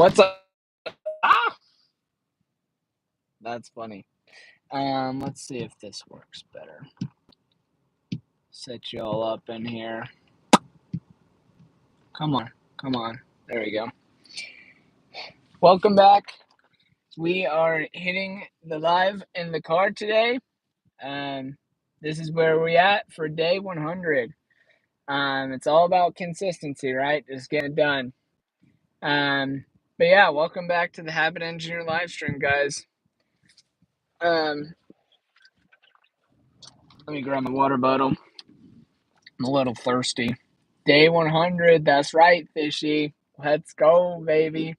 What's up? Ah, that's funny. Let's see if this works better. Set you all up in here. Come on, come on. There we go. Welcome back. We are hitting the live in the car today. Um, this is where we at for day 100. It's all about consistency, right? Just getting it done. But yeah, welcome back to the Habit Engineer live stream, guys. Let me grab my water bottle. I'm a little thirsty. Day 100, that's right, Fishy. Let's go, baby.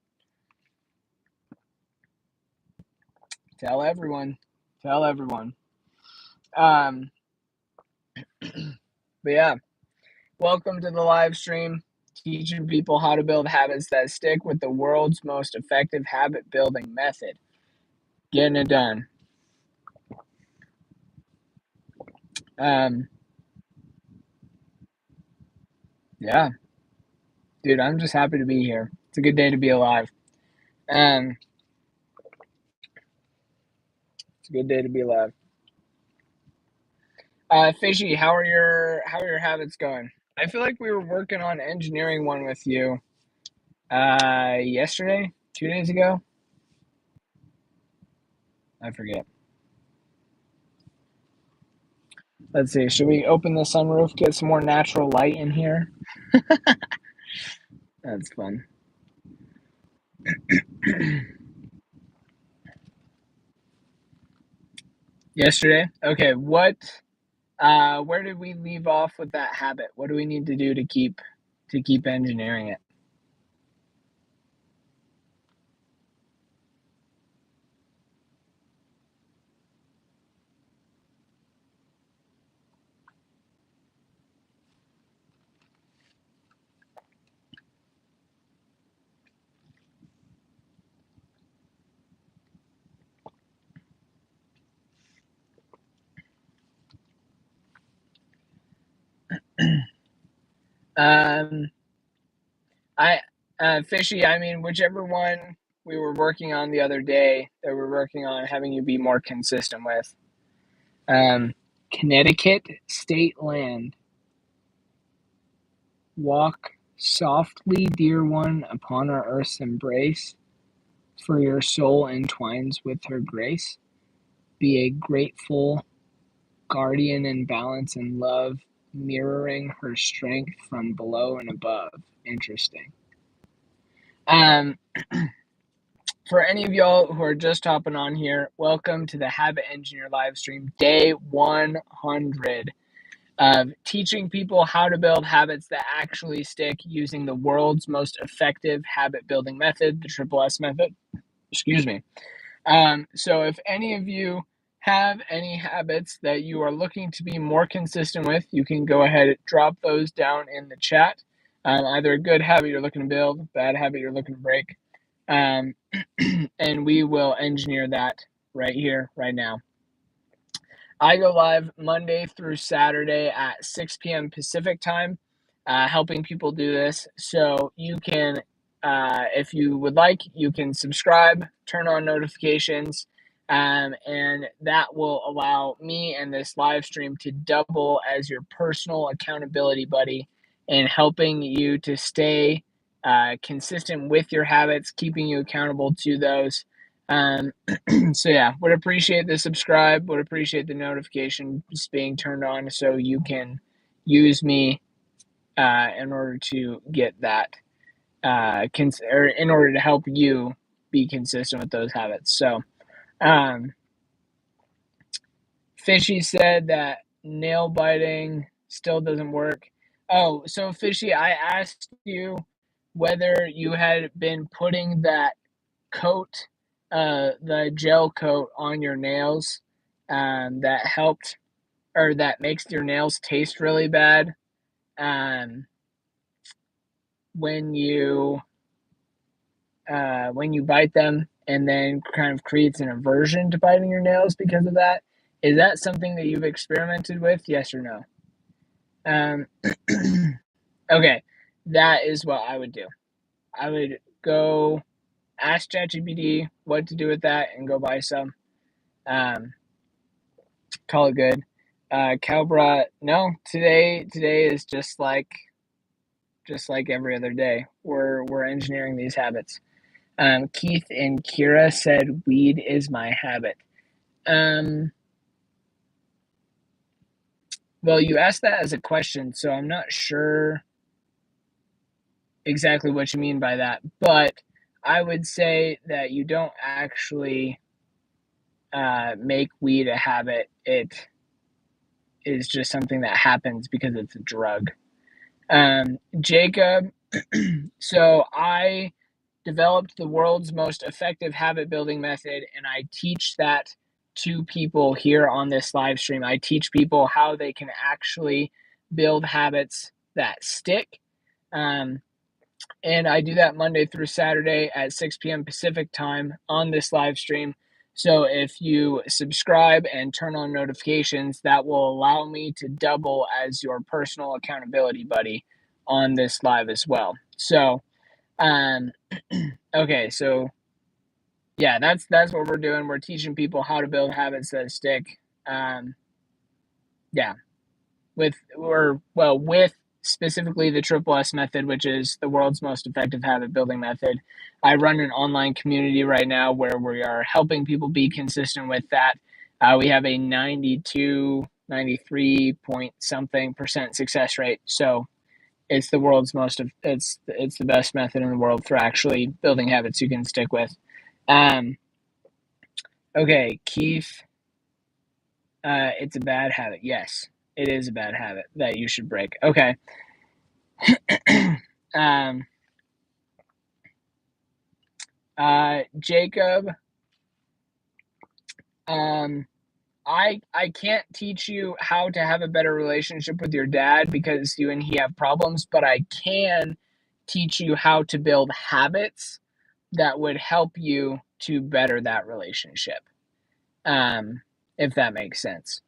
Tell everyone. Tell everyone. Um, but yeah, welcome to the live stream, teaching people how to build habits that stick with the world's most effective habit building method. Getting it done. Yeah, dude, I'm just happy to be here. It's a good day to be alive. It's a good day to be alive. Fishy, how are your habits going? I feel like we were working on engineering one with you yesterday, 2 days ago. I forget. Let's see. Should we open the sunroof, get some more natural light in here? That's fun. Yesterday? Okay, where did we leave off with that habit? What do we need to do to keep engineering it? Um, I Fishy, I mean, whichever one we were working on the other day that we're working on having you be more consistent with. Connecticut state land. Walk softly, dear one, upon our earth's embrace, for your soul entwines with her grace. Be a grateful guardian in balance and love, mirroring her strength from below and above. Interesting. Um, for any of y'all who are just hopping on here, welcome to the Habit Engineer live stream, day 100 of teaching people how to build habits that actually stick using the world's most effective habit building method, the Triple S method. Excuse me. So if any of you have any habits that you are looking to be more consistent with, you can go ahead and drop those down in the chat. Either a good habit you're looking to build, bad habit you're looking to break. And we will engineer that right here, right now. I go live Monday through Saturday at 6 p.m. Pacific time, helping people do this. So you can, if you would like, you can subscribe, turn on notifications, and that will allow me and this live stream to double as your personal accountability buddy in helping you to stay consistent with your habits, keeping you accountable to those. So yeah, would appreciate the subscribe, would appreciate the notifications being turned on so you can use me in order to get that, or in order to help you be consistent with those habits. So, Fishy said that nail biting still doesn't work. Oh, so Fishy, I asked you whether you had been putting that coat, the gel coat on your nails, that helped or that makes your nails taste really bad, um, when you bite them, and then kind of creates an aversion to biting your nails because of that. Is that something that you've experimented with? Yes or no? Um, okay, that is what I would do. I would go ask ChatGPT what to do with that and go buy some. Call it good. Calbra, no, today is just like every other day. We're engineering these habits. Keith and Kira said weed is my habit. Um, well, you asked that as a question, so I'm not sure exactly what you mean by that, but I would say that you don't actually make weed a habit. It is just something that happens because it's a drug. Jacob, so I developed the world's most effective habit building method, and I teach that to people here on this live stream. I teach people how they can actually build habits that stick. Um, and I do that Monday through Saturday at 6 p.m. Pacific time on this live stream. So if you subscribe and turn on notifications, that will allow me to double as your personal accountability buddy on this live as well. So, okay, so yeah, that's what we're doing. We're teaching people how to build habits that stick. Yeah, with specifically the Triple S method, which is the world's most effective habit building method. I run an online community right now where we are helping people be consistent with that. We have a 92, 93 point something percent success rate. So it's the world's it's the best method in the world for actually building habits you can stick with. Okay, Keith, it's a bad habit. Yes, it is a bad habit that you should break. Okay. um, Jacob, I can't teach you how to have a better relationship with your dad because you and he have problems, but I can teach you how to build habits that would help you to better that relationship. If that makes sense.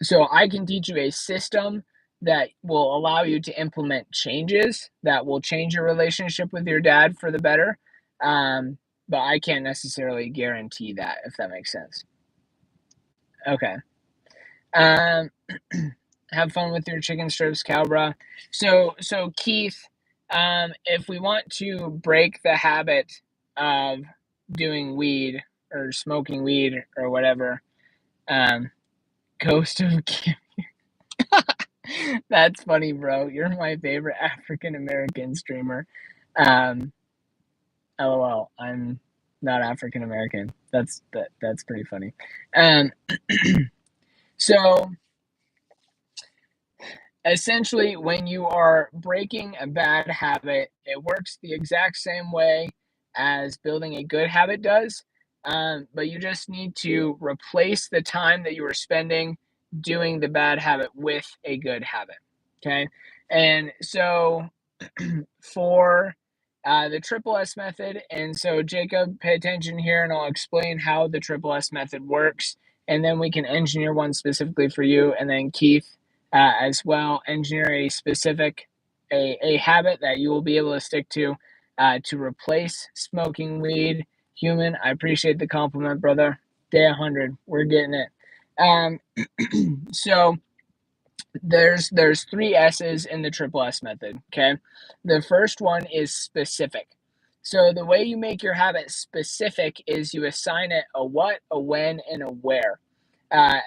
So I can teach you a system that will allow you to implement changes that will change your relationship with your dad for the better. But I can't necessarily guarantee that, if that makes sense. Okay. Um, have fun with your chicken strips, Cowbra. So Keith, if we want to break the habit of doing weed or smoking weed or whatever, Ghost of That's funny, bro. You're my favorite African American streamer. Um, LOL. I'm not African American. That's pretty funny. Um, so essentially, when you are breaking a bad habit, it works the exact same way as building a good habit does. But you just need to replace the time that you were spending doing the bad habit with a good habit. Okay. And so for the Triple S method, and so Jacob, pay attention here and I'll explain how the Triple S method works. And then we can engineer one specifically for you. And then Keith, as well, engineer a specific a habit that you will be able to stick to replace smoking weed. Human, I appreciate the compliment, brother. Day 100, we're getting it. So there's three S's in the Triple S method. Okay, the first one is specific. So the way you make your habit specific is you assign it a what, a when, and a where.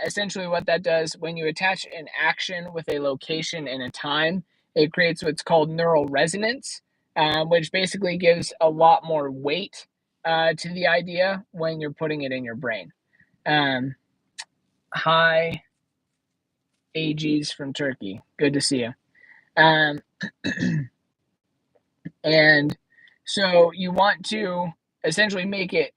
Essentially, what that does when you attach an action with a location and a time, it creates what's called neural resonance, which basically gives a lot more weight to the idea when you're putting it in your brain. Hi, AGs from Turkey. Good to see you. And so you want to essentially make it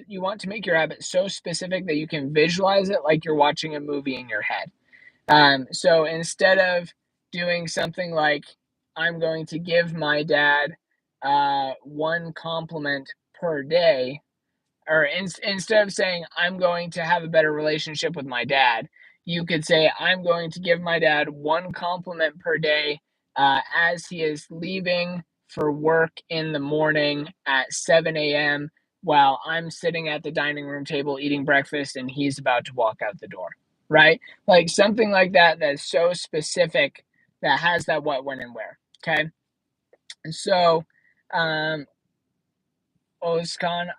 you want to make your habit so specific that you can visualize it like you're watching a movie in your head. So instead of doing something like, I'm going to give my dad one compliment per day, or instead of saying, I'm going to have a better relationship with my dad, you could say, I'm going to give my dad one compliment per day as he is leaving for work in the morning at 7 a.m. while I'm sitting at the dining room table eating breakfast and he's about to walk out the door, right? Like something like that that's so specific that has that what, when, and where. Okay. And so, Oskan,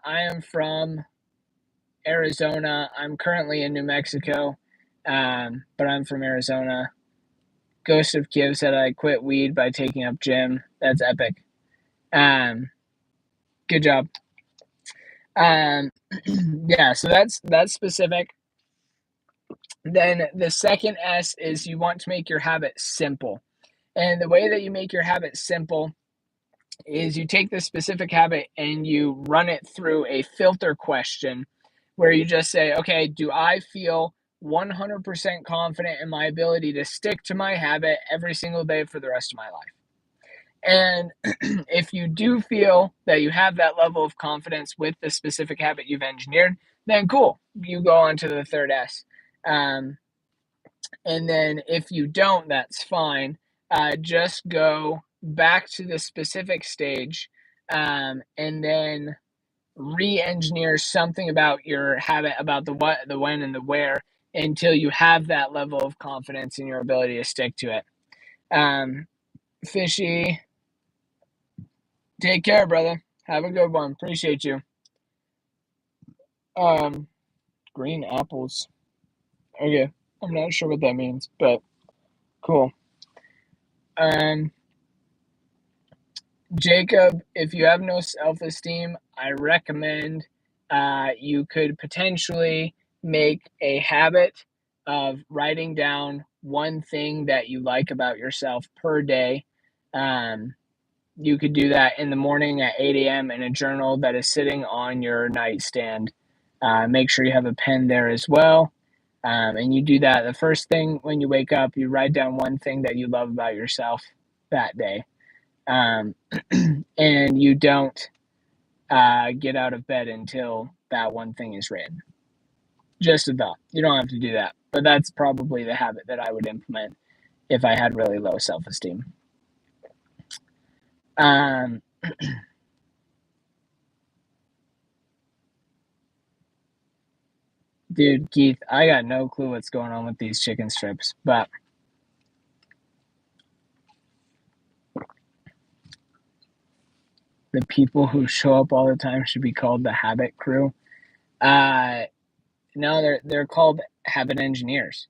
I am from Arizona. I'm currently in New Mexico, but I'm from Arizona. Ghost of Kiev said I quit weed by taking up gym. That's epic. Good job. Yeah, so that's specific. Then the second S is you want to make your habit simple. And the way that you make your habit simple is you take this specific habit and you run it through a filter question where you just say, okay, do I feel 100% confident in my ability to stick to my habit every single day for the rest of my life? And if you do feel that you have that level of confidence with the specific habit you've engineered, then cool, you go on to the third S. And then if you don't, that's fine. Just go back to the specific stage and then re-engineer something about your habit, about the what, the when, and the where until you have that level of confidence in your ability to stick to it. Fishy, take care, brother. Have a good one. Appreciate you. Green apples. Okay. I'm not sure what that means, but cool. Jacob, if you have no self-esteem, I recommend you could potentially make a habit of writing down one thing that you like about yourself per day. You could do that in the morning at 8 a.m. in a journal that is sitting on your nightstand. Make sure you have a pen there as well. And you do that the first thing when you wake up, you write down one thing that you love about yourself that day. And you don't get out of bed until that one thing is written. Just a thought. You don't have to do that, but that's probably the habit that I would implement if I had really low self-esteem. Dude, Keith, I got no clue what's going on with these chicken strips, but the people who show up all the time should be called the habit crew. No, they're called habit engineers.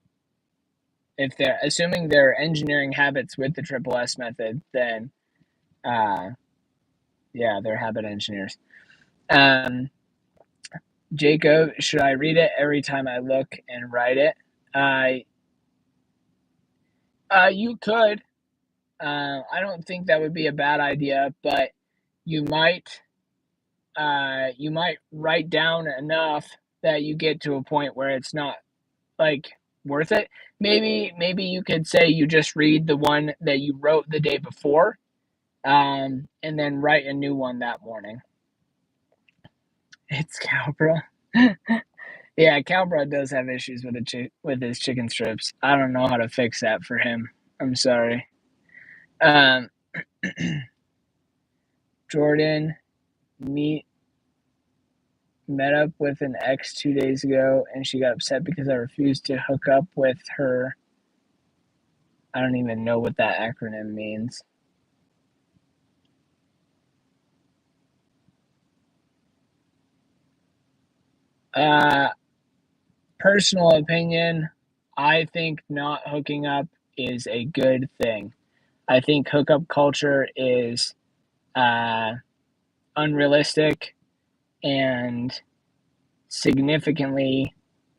If they're assuming they're engineering habits with the triple S method, then yeah, they're habit engineers. Jacob, should I read it every time I look and write it? You could. I don't think that would be a bad idea, but you might write down enough that you get to a point where it's not like worth it. Maybe you could say you just read the one that you wrote the day before, and then write a new one that morning. It's Calbra. Yeah, Calbra does have issues with his chicken strips. I don't know how to fix that for him. I'm sorry. Jordan, met up with an ex 2 days ago, and she got upset because I refused to hook up with her. I don't even know what that acronym means. Personal opinion, I think not hooking up is a good thing. I think hookup culture is unrealistic and significantly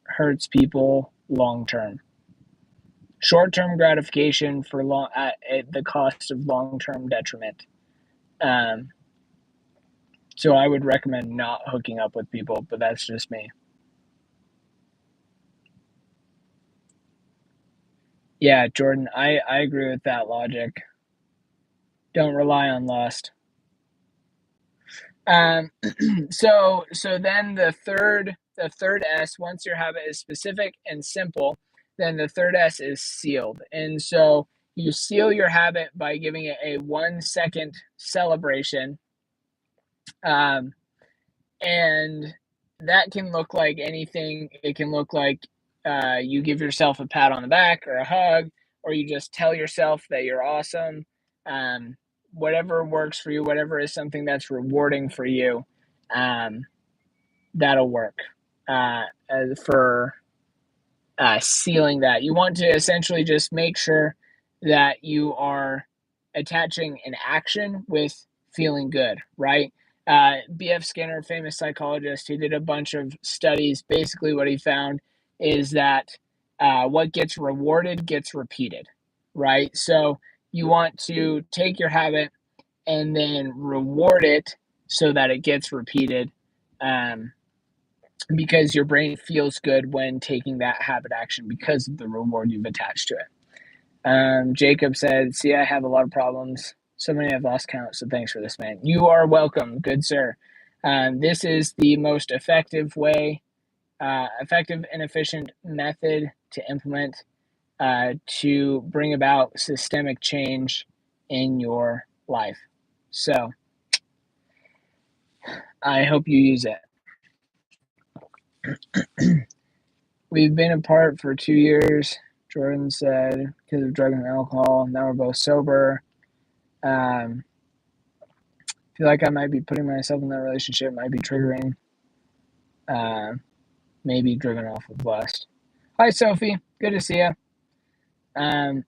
hurts people long term. Short term gratification for long at the cost of long term detriment. So I would recommend not hooking up with people, but that's just me. Yeah, Jordan, I agree with that logic. Don't rely on lust. Um, so then the third S, once your habit is specific and simple, then the third S is sealed. And so You seal your habit by giving it a 1-second celebration. And that can look like anything. It can look like you give yourself a pat on the back or a hug, or you just tell yourself that you're awesome. Whatever works for you, whatever is something that's rewarding for you, that'll work for sealing that. You want to essentially just make sure that you are attaching an action with feeling good, right? B.F. Skinner, famous psychologist, he did a bunch of studies. Basically, what he found is that what gets rewarded gets repeated, right? So you want to take your habit and then reward it so that it gets repeated. Because your brain feels good when taking that habit action because of the reward you've attached to it. Jacob said, see, I have a lot of problems. So many I've lost count. So thanks for this, man. You are welcome. Good, sir. This is the most effective and efficient method to implement to bring about systemic change in your life. So I hope you use it. We've been apart for 2 years, Jordan said, because of drugs and alcohol. Now we're both sober. Feel like I might be putting myself in that relationship, might be triggering, maybe driven off of lust. Hi, Sophie. Good to see you. Good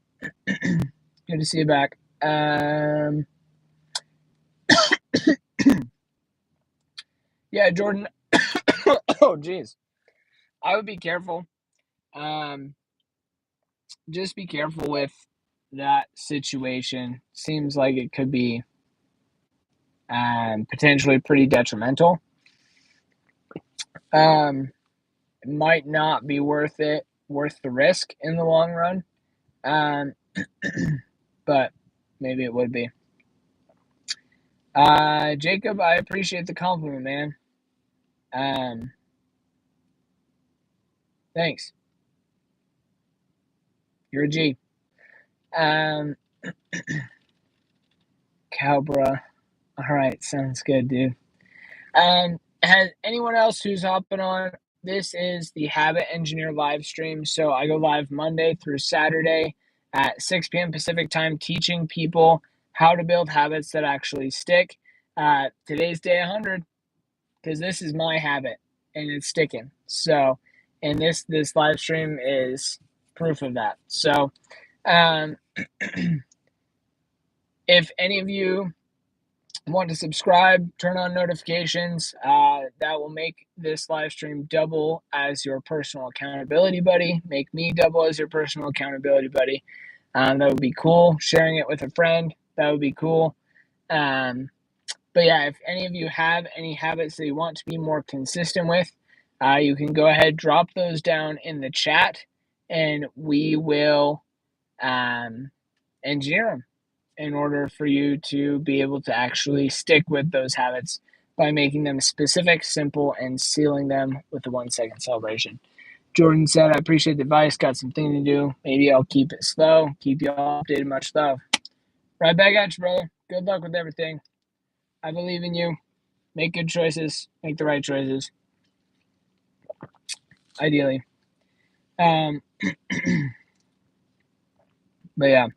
to see you back. Yeah, Jordan. Oh, geez. I would be careful. Just be careful with that situation. Seems like it could be potentially pretty detrimental. It might not be worth the risk in the long run. But maybe it would be. Jacob, I appreciate the compliment, man. Thanks. You're a G. Cowbra. All right, sounds good, dude. Has anyone else who's hopping on? This is the Habit Engineer live stream. So I go live Monday through Saturday at 6 p.m. Pacific time, teaching people how to build habits that actually stick. Today's day 100 because this is my habit and it's sticking. So, and this live stream is proof of that. So, if any of you want to subscribe, turn on notifications, that will make this live stream double as your personal accountability buddy. Make me double as your personal accountability buddy. That would be cool. Sharing it with a friend, that would be cool. But yeah, if any of you have any habits that you want to be more consistent with, you can go ahead, drop those down in the chat, and we will engineer them in order for you to be able to actually stick with those habits by making them specific, simple, and sealing them with a 1-second celebration. Jordan said, I appreciate the advice, got some things to do. Maybe I'll keep it slow, keep you all updated. Much love. Right back at you, brother. Good luck with everything. I believe in you. Make good choices. Make the right choices. Ideally. But yeah.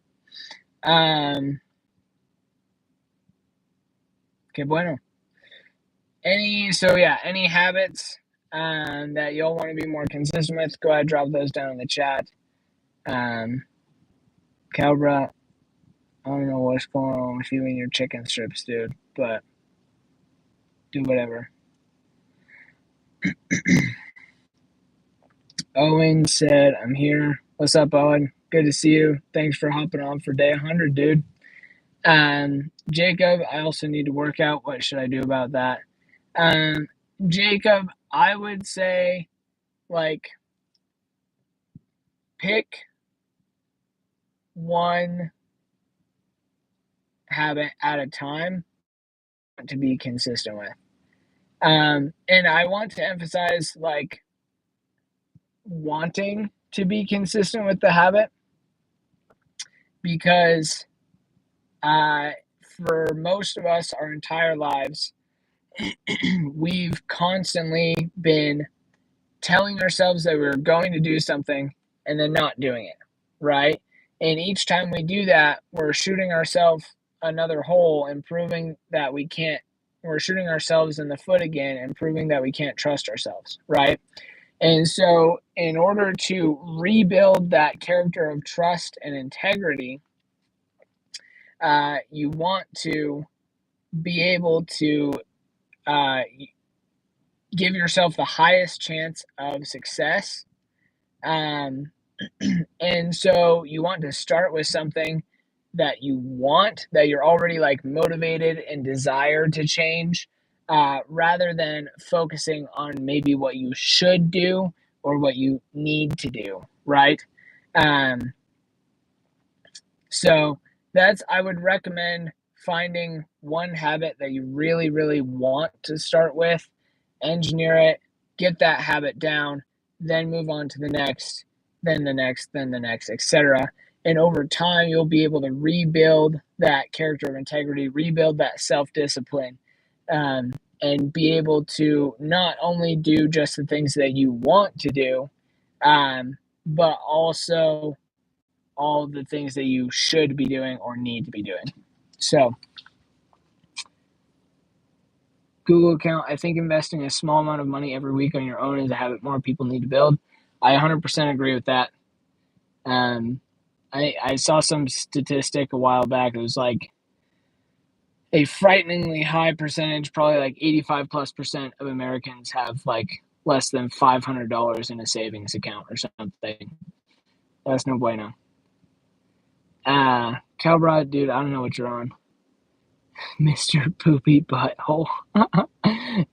Okay, bueno. Any habits that y'all want to be more consistent with, go ahead, drop those down in the chat. Calbra, I don't know what's going on with you and your chicken strips, dude, but do whatever. Owen said, I'm here. What's up, Owen? Good to see you. Thanks for hopping on for day 100, dude. Jacob, I also need to work out. What should I do about that? Jacob, I would say, pick one habit at a time to be consistent with. And I want to emphasize, wanting to be consistent with the habit, because for most of us, our entire lives, we've constantly been telling ourselves that we're going to do something and then not doing it, right? And each time we do that, we're shooting ourselves another hole and proving that we can't, we're shooting ourselves in the foot again and proving that we can't trust ourselves, right? And so, in order to rebuild that character of trust and integrity, you want to be able to uh, give yourself the highest chance of success. Um, and so you want to start with something that you want, that you're already like motivated and desire to change, rather than focusing on maybe what you should do or what you need to do, right? Um, so I would recommend finding one habit that you really, really want to start with, engineer it, get that habit down, then move on to the next, then the next, then the next, etc. And over time, you'll be able to rebuild that character of integrity, rebuild that self discipline, and be able to not only do just the things that you want to do, but also all the things that you should be doing or need to be doing. So, Google account, I think investing a small amount of money every week on your own is a habit more people need to build. I 100% agree with that. I saw some statistic a while back. It was like a frighteningly high percentage, probably like 85+% of Americans have like less than $500 in a savings account or something. That's no bueno. Calbrod, dude, I don't know what you're on. Mr. Poopy Butthole.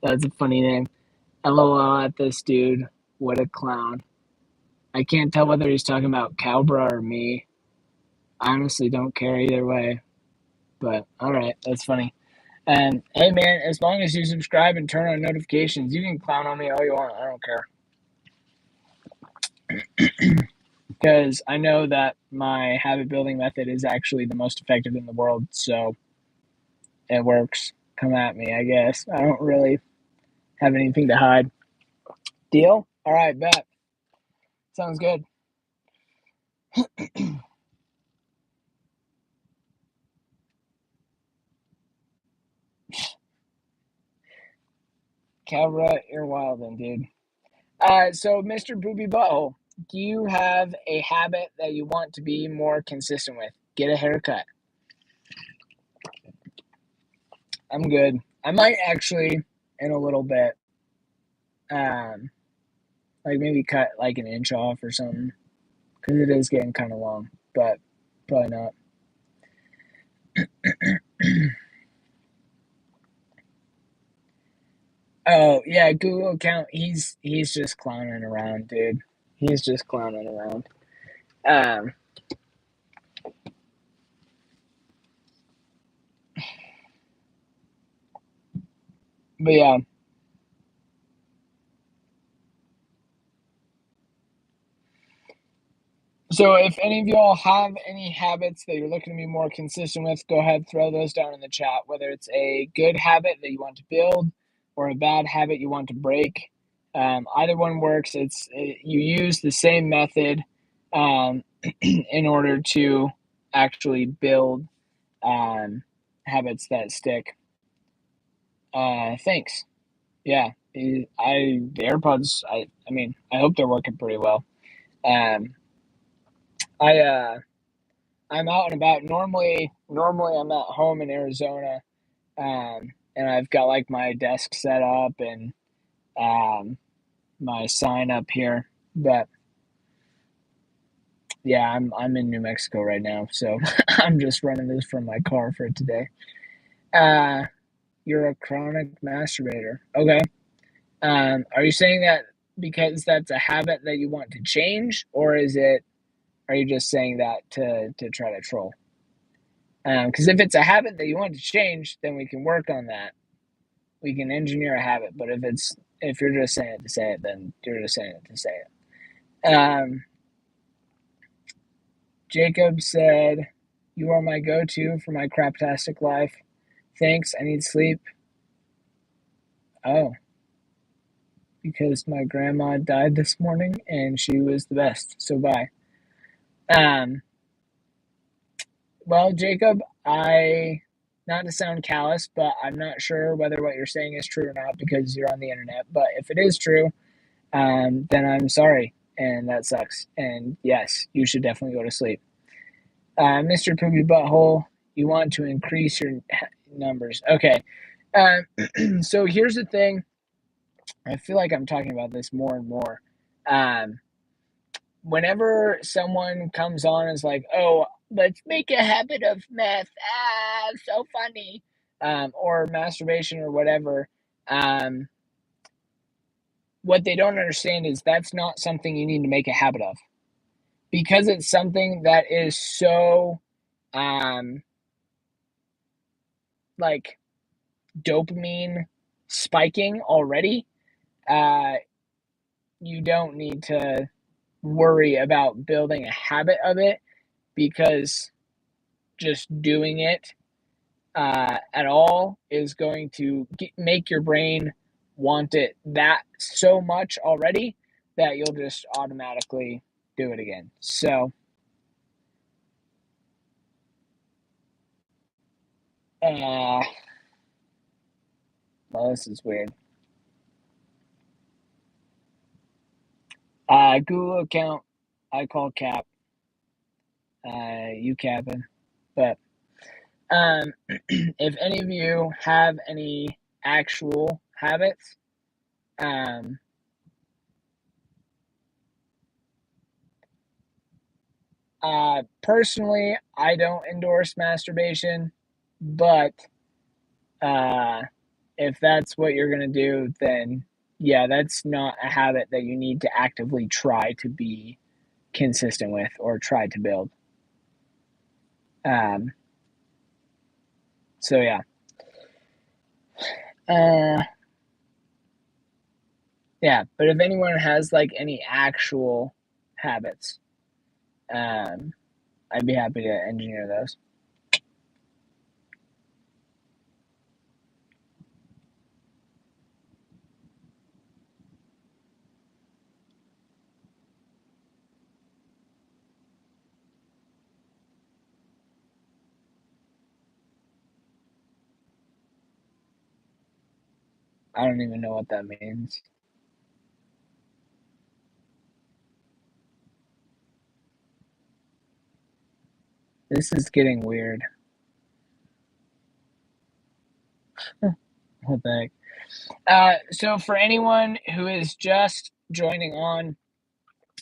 That's a funny name. LOL at this dude. What a clown. I can't tell whether he's talking about Calbra or me. I honestly don't care either way. But alright, that's funny. And hey man, as long as you subscribe and turn on notifications, you can clown on me all you want. I don't care. Because I know that my habit building method is actually the most effective in the world, so it works. Come at me, I guess. I don't really have anything to hide. Deal? Alright, bet. Sounds good. Calbra, you're wildin', dude. So, Mr. Poopy Butthole, do you have a habit that you want to be more consistent with? Get a haircut. I'm good. I might actually, in a little bit, like maybe cut like an inch off or something, because it is getting kind of long, but probably not. Oh yeah, Google account. He's just clowning around, dude. He's just clowning around. Um, but yeah. So if any of y'all have any habits that you're looking to be more consistent with, go ahead, throw those down in the chat. Whether it's a good habit that you want to build or a bad habit you want to break, either one works. You use the same method in order to actually build habits that stick. Thanks. Yeah, the AirPods. I mean, I hope they're working pretty well. Um, I I'm out and about. Normally I'm at home in Arizona, and I've got like my desk set up and my sign up here. But yeah, I'm in New Mexico right now, so I'm just running this from my car for today. Uh, you're a chronic masturbator. Okay. Are you saying that because that's a habit that you want to change, or are you just saying that to try to troll? Because if it's a habit that you want to change, then we can work on that. We can engineer a habit. But if you're just saying it to say it, then you're just saying it to say it. Jacob said, You are my go-to for my craptastic life. Thanks, I need sleep. Oh, because my grandma died this morning and she was the best. So bye. Um, well, Jacob, not to sound callous, but I'm not sure whether what you're saying is true or not because you're on the internet. But if it is true, then I'm sorry, and that sucks. And yes, you should definitely go to sleep. Mr. Poopy Butthole, you want to increase your numbers. Okay. So here's the thing. I feel like I'm talking about this more and more. Um, Whenever someone comes on and is like, oh, let's make a habit of meth. So funny. Or masturbation or whatever. Um, what they don't understand is that's not something you need to make a habit of because it's something that is so um, like dopamine spiking already. Uh, you don't need to worry about building a habit of it because just doing it at all is going to make your brain want it that so much already that you'll just automatically do it again. So, well, this is weird. Google account, I call Cap. You capping, but um, if any of you have any actual habits, um, personally, I don't endorse masturbation, but uh, if that's what you're gonna do, then yeah, that's not a habit that you need to actively try to be consistent with or try to build. Um, so yeah, uh, yeah. But if anyone has like any actual habits, um, I'd be happy to engineer those. I don't even know what that means. This is getting weird. What the heck? So for anyone who is just joining on,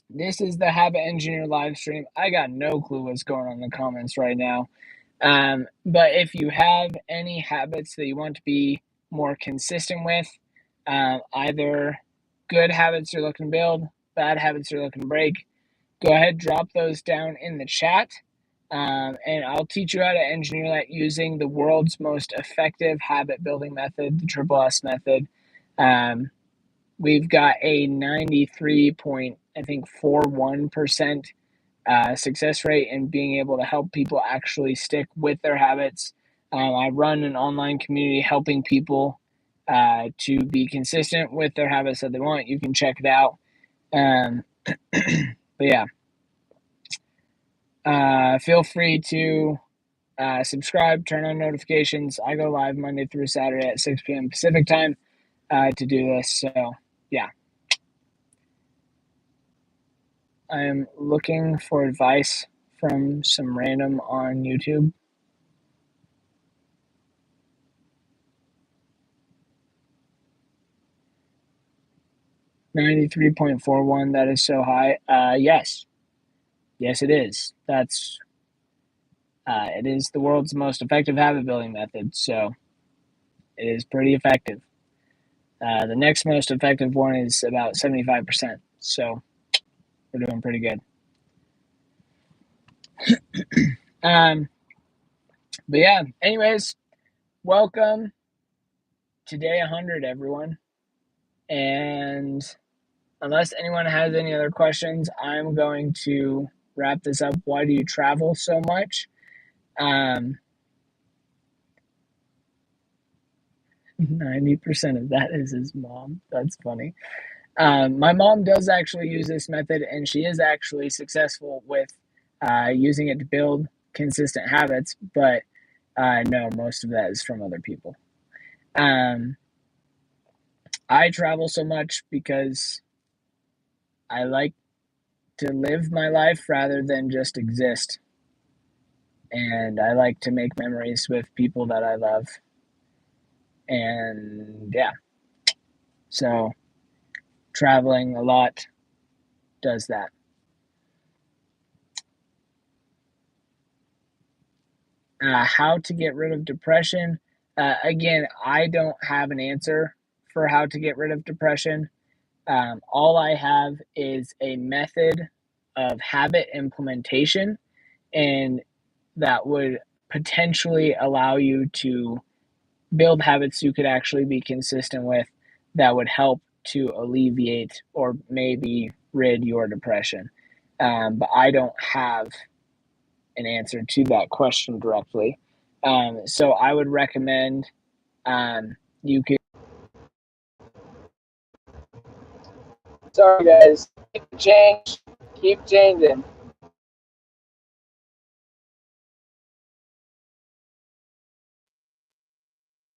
this is the Habit Engineer live stream. I got no clue what's going on in the comments right now. But if you have any habits that you want to be more consistent with, either good habits you're looking to build, bad habits you're looking to break, go ahead, drop those down in the chat. And I'll teach you how to engineer that using the world's most effective habit building method, the Triple S method. Um, we've got a 93 point, I think 41% success rate in being able to help people actually stick with their habits. I run an online community helping people to be consistent with their habits that they want. You can check it out. But yeah, feel free to subscribe, turn on notifications. I go live Monday through Saturday at 6 p.m. Pacific time to do this. So yeah, I am looking for advice from some random on YouTube. 93.41, that is so high. Yes. Yes, it is. It is the world's most effective habit building method, so it is pretty effective. The next most effective one is about 75%, so we're doing pretty good. Um, but yeah, anyways, welcome to day 100, everyone. And unless anyone has any other questions, I'm going to wrap this up. Why do you travel so much? Um, 90% of that is his mom. That's funny. My mom does actually use this method, and she is actually successful with using it to build consistent habits, but no, most of that is from other people. Um, I travel so much because I like to live my life rather than just exist. And I like to make memories with people that I love. And yeah, so traveling a lot does that. How to get rid of depression. Again, I don't have an answer for how to get rid of depression. All I have is a method of habit implementation, and that would potentially allow you to build habits you could actually be consistent with that would help to alleviate or maybe rid your depression. But I don't have an answer to that question directly. So I would recommend you could. Sorry, guys. Keep change. Keep changing.